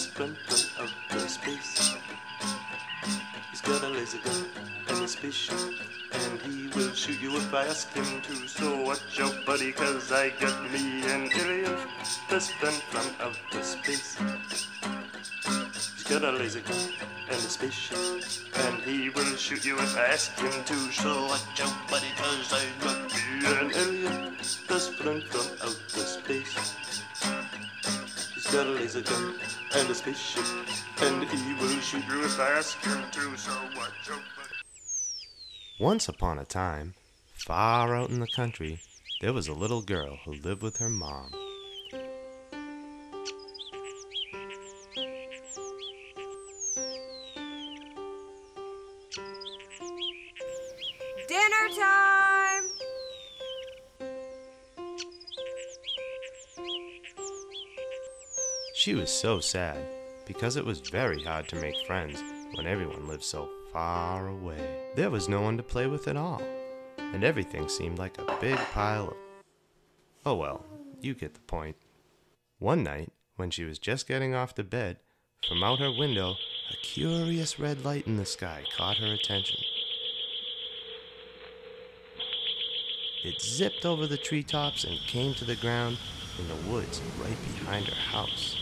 best friend from outer space. He's got a laser gun and a spaceship, and he will shoot you if I ask him to. So watch out, buddy, 'cause I got me an alien best friend from outer space. He's got a laser gun and a spaceship, and he will shoot you if I ask him to. So watch out, buddy, 'cause I got me an alien best friend from outer space. He's got a laser gun and a spaceship, and he will shoot you if I ask him to. So watch out, buddy. Once upon a time, far out in the country, there was a little girl who lived with her mom. Dinner time! She was so sad because it was very hard to make friends when everyone lived so far away. There was no one to play with at all, and everything seemed like a big pile of... Oh well, you get the point. One night, when she was just getting off to bed, from out her window, a curious red light in the sky caught her attention. It zipped over the treetops and came to the ground in the woods right behind her house.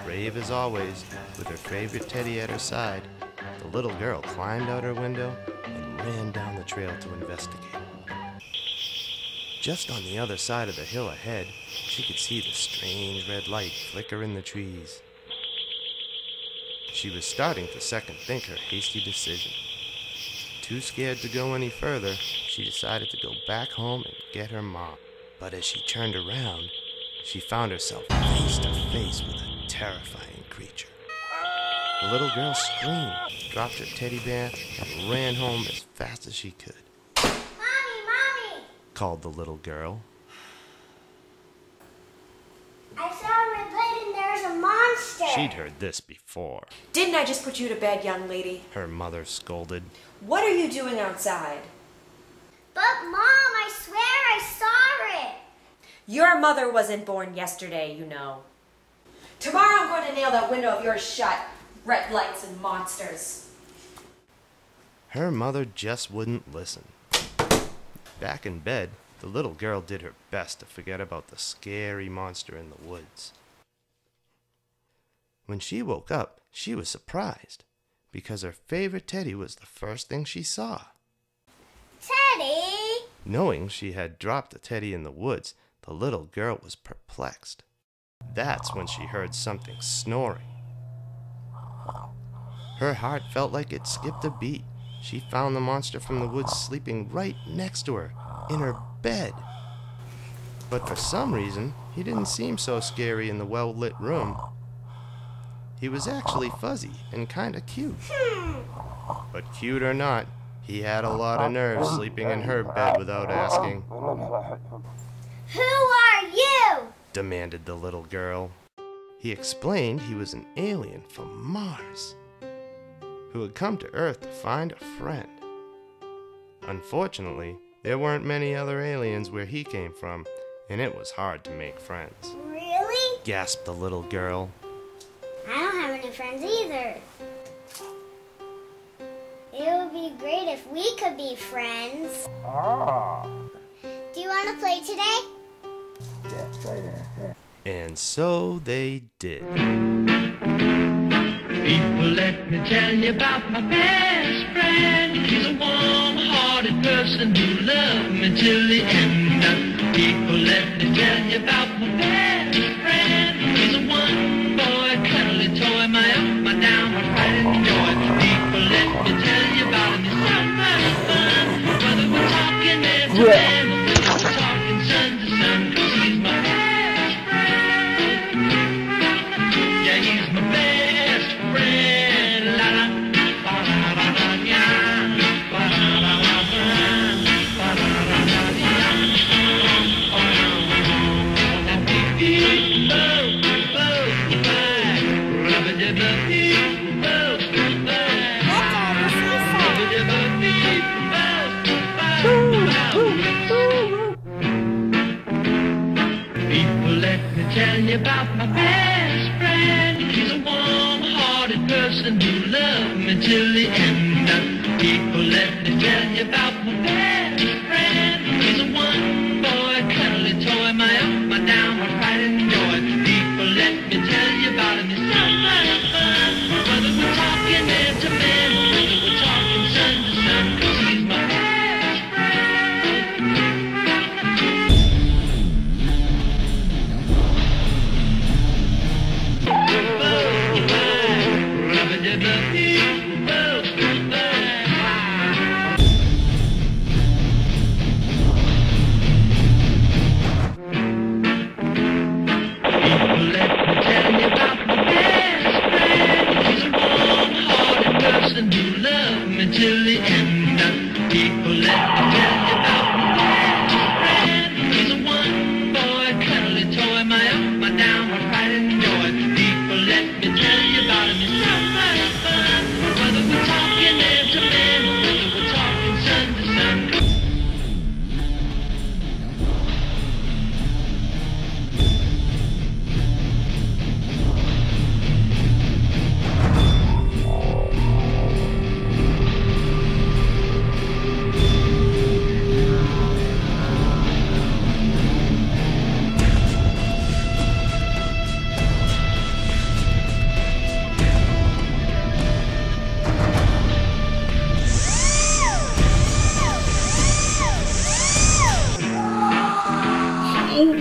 Brave as always, with her favorite teddy at her side, the little girl climbed out her window and ran down the trail to investigate. Just on the other side of the hill ahead, she could see the strange red light flicker in the trees. She was starting to second think her hasty decision. Too scared to go any further, she decided to go back home and get her mom. But as she turned around, she found herself face to face with a terrifying creature. The little girl screamed, dropped her teddy bear, and ran home as fast as she could. Mommy! Called the little girl. I saw a red light and there was a monster. She'd heard this before. Didn't I just put you to bed, young lady? Her mother scolded. What are you doing outside? But Mom, I swear I saw it. Your mother wasn't born yesterday, you know. Tomorrow I'm going to nail that window of yours shut. Red lights and monsters. Her mother just wouldn't listen. Back in bed, the little girl did her best to forget about the scary monster in the woods. When she woke up, she was surprised because her favorite teddy was the first thing she saw. Teddy! Knowing she had dropped the teddy in the woods, the little girl was perplexed. That's when she heard something snoring. Her heart felt like it skipped a beat. She found the monster from the woods sleeping right next to her, in her bed. But for some reason, he didn't seem so scary in the well-lit room. He was actually fuzzy and kinda cute. But cute or not, he had a lot of nerve sleeping in her bed without asking. Who are you? Demanded the little girl. He explained he was an alien from Mars, who had come to Earth to find a friend. Unfortunately, there weren't many other aliens where he came from, and it was hard to make friends. Really? Gasped the little girl. I don't have any friends either. It would be great if we could be friends. Do you want to play today? And so they did. People, let me tell you about my best friend. He's a warm-hearted person who loved me till the end. People, let me tell you about my best friend. He's a one-boy, cuddly toy, my up, my down, my pride and joy. People, let me tell you about him. He's so much fun. Whether we're talking every day, or whether we're talking sun to sun, 'cause he's my best friend. Yeah, he's my best friend. La la, ba la la la, yeah, ba la la la, ba la la la, yeah. Now beep beep, bo, bo, bye. Rubba-dubba beep, bo, bye. Rubba-dubba beep, bo, until the end. People, let me tell you about my best friend. He's a one boy cuddly toy, my up, my down, my pride and joy. People, let me tell you about him. He's so much fun. Whether we're talking man to man, whether we're talking sun to sun, 'cause he's my best friend. Till the end, people, let me tell you about my best friend. He's a one boy cuddly toy, my up, my down, my pride and joy. People, let me tell you about him. He's so much fun. Whether we're talking man to man, whether we're talking sun to sun.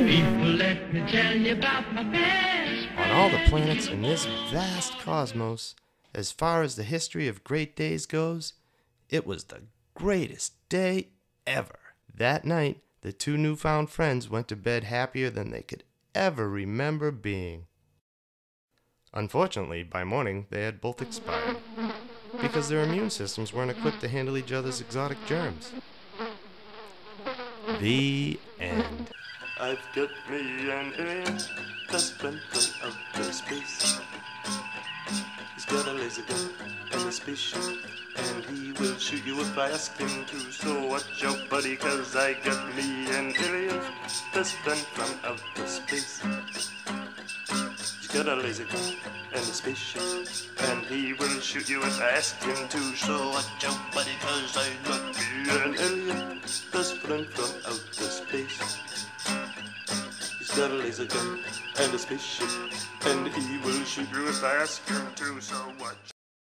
People, let me tell you about my best On all the planets in this vast cosmos, as far as the history of great days goes, it was the greatest day ever. That night, the two newfound friends went to bed happier than they could ever remember being. Unfortunately, by morning, they had both expired, because their immune systems weren't equipped to handle each other's exotic germs. The end. I've got me an alien best friend from outer space. He's got a laser gun and a spaceship, and he will shoot you if I ask him to. So watch out, buddy, 'cause I got me an alien best friend from outer space. He's got a laser gun and a spaceship, and he will shoot you if I ask him to. So watch out, buddy, 'cause I got me an alien best friend from outer space. He's got a laser gun and a spaceship, and he will shoot you if I ask him to. So watch